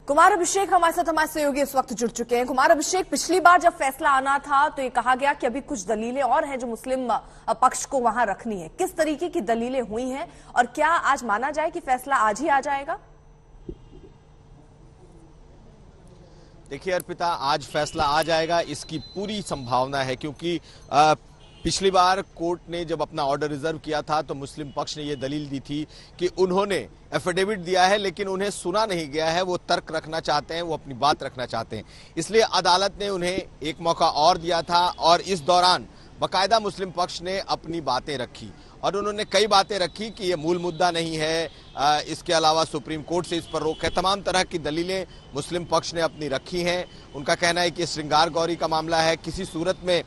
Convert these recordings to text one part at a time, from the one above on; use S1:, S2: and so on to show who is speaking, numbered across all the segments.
S1: कुमार अभिषेक हमारे सहयोगी इस वक्त जुड़ चुके हैं। कुमार अभिषेक, पिछली बार जब फैसला आना था तो ये कहा गया कि अभी कुछ दलीलें और हैं जो मुस्लिम पक्ष को वहां रखनी है। किस तरीके की दलीलें हुई हैं और क्या आज माना जाए कि फैसला आज ही आ जाएगा?
S2: देखिए अर्पिता, आज फैसला आ जाएगा इसकी पूरी संभावना है, क्योंकि पिछली बार कोर्ट ने जब अपना ऑर्डर रिजर्व किया था तो मुस्लिम पक्ष ने यह दलील दी थी कि उन्होंने एफिडेविट दिया है लेकिन उन्हें सुना नहीं गया है, वो तर्क रखना चाहते हैं, वो अपनी बात रखना चाहते हैं। इसलिए अदालत ने उन्हें एक मौका और दिया था और इस दौरान बाकायदा मुस्लिम पक्ष ने अपनी बातें रखी और उन्होंने कई बातें रखी कि ये मूल मुद्दा नहीं है, इसके अलावा सुप्रीम कोर्ट से इस पर रोक है। तमाम तरह की दलीलें मुस्लिम पक्ष ने अपनी रखी हैं। उनका कहना है कि श्रृंगार गौरी का मामला है, किसी सूरत में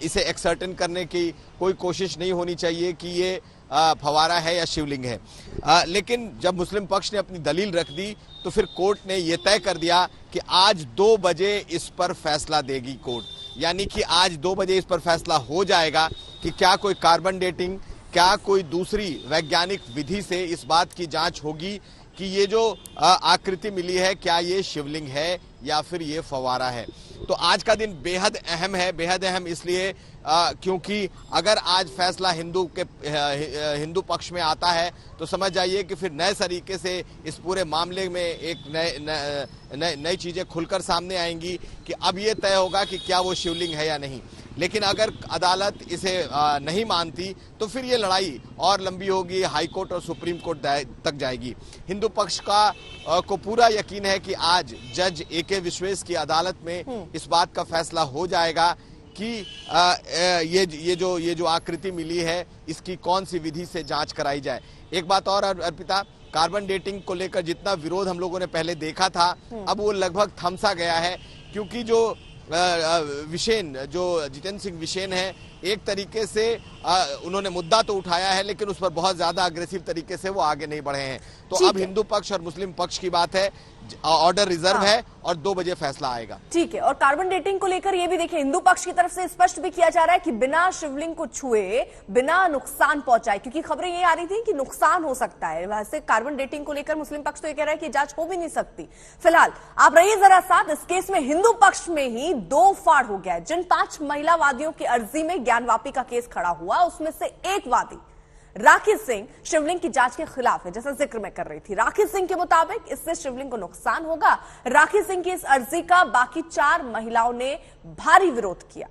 S2: इसे एक्सर्टेन करने की कोई कोशिश नहीं होनी चाहिए कि ये फवारा है या शिवलिंग है। लेकिन जब मुस्लिम पक्ष ने अपनी दलील रख दी तो फिर कोर्ट ने यह तय कर दिया कि आज 2 बजे इस पर फैसला देगी कोर्ट, यानी कि आज 2 बजे इस पर फैसला हो जाएगा कि क्या कोई कार्बन डेटिंग, क्या कोई दूसरी वैज्ञानिक विधि से इस बात की जांच होगी कि ये जो आकृति मिली है क्या ये शिवलिंग है या फिर ये फवारा है। तो आज का दिन बेहद अहम है, बेहद अहम इसलिए क्योंकि अगर आज फैसला हिंदू पक्ष में आता है तो समझ जाइए कि फिर नए तरीके से इस पूरे मामले में एक नई चीजें खुलकर सामने आएंगी कि अब ये तय होगा कि क्या वो शिवलिंग है या नहीं। लेकिन अगर अदालत इसे नहीं मानती तो फिर ये लड़ाई और लंबी होगी, हाई कोर्ट और सुप्रीम कोर्ट तक जाएगी। हिंदू पक्ष को पूरा यकीन है कि आज जज AK विश्वेश की अदालत में इस बात का फैसला हो जाएगा कि ये जो आकृति मिली है इसकी कौन सी विधि से जांच कराई जाए। एक बात और अर्पिता, कार्बन डेटिंग को लेकर जितना विरोध हम लोगों ने पहले देखा था अब वो लगभग थमसा गया है, क्योंकि जो विशेन, जो जितेंद्र सिंह विशेन है, एक तरीके से उन्होंने मुद्दा तो उठाया है लेकिन उस पर बहुत ज्यादा अग्रेसिव तरीके से वो आगे नहीं बढ़े हैं। तो अब हिंदू पक्ष और मुस्लिम पक्ष की बात है, ऑर्डर रिजर्व है और 2 बजे फैसला आएगा। ठीक है। और कार्बन डेटिंग को लेकर ये भी देखिए, हिंदू पक्ष की तरफ से स्पष्ट भी किया जा रहा है कि बिना शिवलिंग को छुए, बिना नुकसान पहुंचाए, क्योंकि खबरें ये आ रही थी कि नुकसान हो सकता है। वैसे कार्बन डेटिंग को लेकर मुस्लिम पक्ष तो ये कह रहा है कि जांच हो भी नहीं सकती। फिलहाल आप रहिए जरा साथ, इस केस में हिंदू पक्ष में ही 2 फाड़ हो गया है। जिन 5 महिला वादियों की अर्जी में ज्ञानवापी का केस खड़ा हुआ उसमें से एक वादी राखी सिंह शिवलिंग की जांच के खिलाफ है, जैसा जिक्र मैं कर रही थी। राखी सिंह के मुताबिक इससे शिवलिंग को नुकसान होगा। राखी सिंह की इस अर्जी का बाकी 4 महिलाओं ने भारी विरोध किया।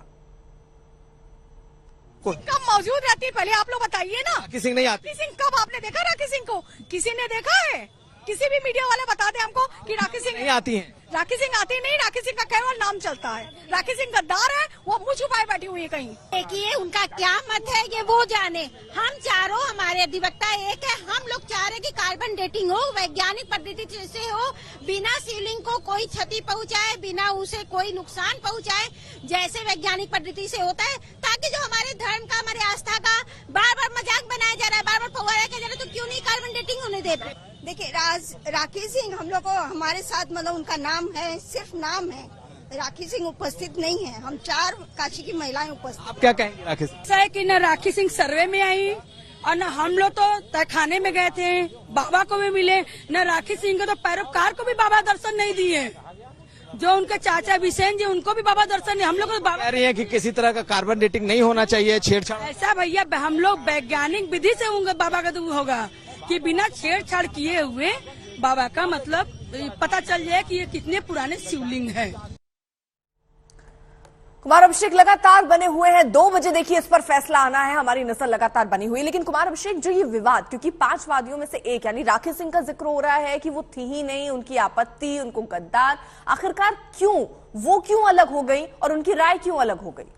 S3: कब मौजूद रहती है पहले आप लोग बताइए ना। राखी सिंह नहीं आती। राखी सिंह कब आपने देखा? राखी सिंह को किसी ने देखा है? किसी भी मीडिया वाले बता दे हमको कि राखी सिंह नहीं आती है। राखी सिंह आती नहीं, राखी सिंह का केवल नाम चलता है। राखी सिंह गद्दार है, वो मुंह छुपाए बैठी हुई है कहीं।
S4: देखिए उनका क्या मत है ये वो जाने। हम चारों, हमारे अधिवक्ता एक है, हम लोग चाह रहे कि कार्बन डेटिंग हो, वैज्ञानिक पद्धति से हो, बिना शिवलिंग को कोई क्षति पहुंचाए, बिना उसे कोई नुकसान पहुंचाए, जैसे वैज्ञानिक पद्धति से होता है, ताकि जो हमारे धर्म का, हमारे आस्था का बार बार मजाक बनाया जा रहा है, बार बार फव्वारा किया जा रहा है, तो क्यों नहीं कार्बन डेटिंग होने देते?
S5: देखिए राखी सिंह हम लोग को, हमारे साथ मतलब उनका नाम है, सिर्फ नाम है, राखी सिंह उपस्थित नहीं है। हम 4 काशी की महिलाएं उपस्थित।
S3: आप क्या कहेंगे राखी सिंह? ऐसा है कि न राखी सिंह सर्वे में आई और न हम लोग तो तहखाने में गए थे, बाबा को भी मिले, न राखी सिंह को तो पैरोकार को भी बाबा दर्शन नहीं दिए। जो उनके चाचा विशेन जी, उनको भी बाबा दर्शन नहीं। हम लोग कह रही है कि किसी तरह का कार्बन डेटिंग नहीं होना चाहिए, छेड़छाड़। ऐसा भैया हम लोग वैज्ञानिक विधि से होंगे, बाबा का तो होगा कि बिना छेड़छाड़ किए हुए बाबा का मतलब पता चल जाए कि ये कितने पुराने शिवलिंग हैं।
S1: कुमार अभिषेक लगातार बने हुए हैं, 2 बजे देखिए इस पर फैसला आना है, हमारी नजर लगातार बनी हुई है। लेकिन कुमार अभिषेक, जो ये विवाद, क्योंकि 5 वादियों में से एक यानी राखी सिंह का जिक्र हो रहा है कि वो थी ही नहीं, उनकी आपत्ति, उनको गद्दार, आखिरकार वो क्यों अलग हो गई और उनकी राय क्यों अलग हो गई?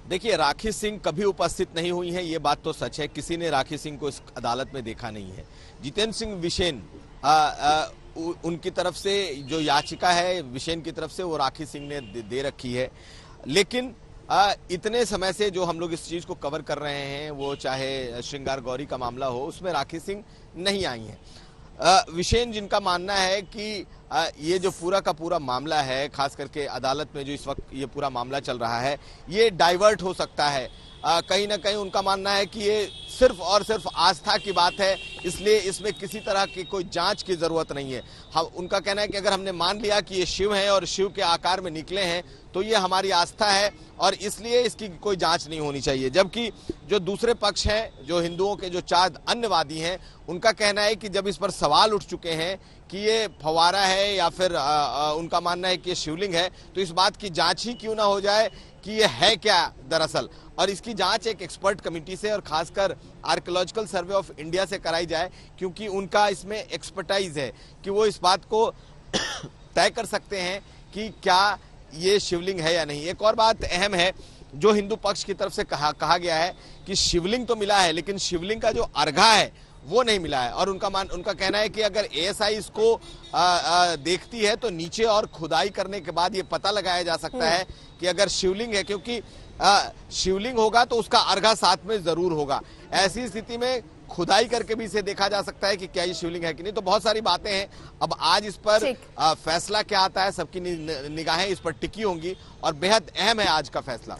S2: देखिए, राखी सिंह कभी उपस्थित नहीं हुई है, ये बात तो सच है। किसी ने राखी सिंह को इस अदालत में देखा नहीं है। जितेंद्र सिंह विशेन, उनकी तरफ से जो याचिका है विशेन की तरफ से, वो राखी सिंह ने दे रखी है। लेकिन इतने समय से जो हम लोग इस चीज को कवर कर रहे हैं, वो चाहे श्रृंगार गौरी का मामला हो, उसमें राखी सिंह नहीं आई है। विशेन जिनका मानना है कि ये जो पूरा का पूरा मामला है, खास करके अदालत में जो इस वक्त ये पूरा मामला चल रहा है, ये डाइवर्ट हो सकता है। कहीं ना कहीं उनका मानना है कि ये सिर्फ और सिर्फ आस्था की बात है, इसलिए इसमें किसी तरह की कोई जांच की जरूरत नहीं है। हम उनका कहना है कि अगर हमने मान लिया कि ये शिव है और शिव के आकार में निकले हैं तो ये हमारी आस्था है और इसलिए इसकी कोई जांच नहीं होनी चाहिए। जबकि जो दूसरे पक्ष हैं, जो हिंदुओं के जो 4 अन्यवादी हैं, उनका कहना है कि जब इस पर सवाल उठ चुके हैं कि ये फव्वारा है या फिर उनका मानना है कि ये शिवलिंग है, तो इस बात की जांच ही क्यों ना हो जाए कि ये है क्या दरअसल, और इसकी जांच एक एक्सपर्ट कमेटी से और खासकर आर्कियोलॉजिकल सर्वे ऑफ इंडिया से कराई जाए, क्योंकि उनका इसमें एक्सपर्टाइज है कि वो इस बात को तय कर सकते हैं कि क्या ये शिवलिंग है या नहीं। एक और बात अहम है जो हिंदू पक्ष की तरफ से कहा गया है कि शिवलिंग तो मिला है लेकिन शिवलिंग का जो अर्घा है वो नहीं मिला है, और उनका कहना है कि अगर एएसआई इसको देखती है तो नीचे और खुदाई करने के बाद ये पता लगाया जा सकता है कि अगर शिवलिंग है, क्योंकि शिवलिंग होगा तो उसका अर्घा साथ में जरूर होगा। ऐसी स्थिति में खुदाई करके भी इसे देखा जा सकता है कि क्या ये शिवलिंग है कि नहीं। तो बहुत सारी बातें हैं। अब आज इस पर फैसला क्या आता है, सबकी निगाहें इस पर टिकी होंगी और बेहद अहम है आज का फैसला।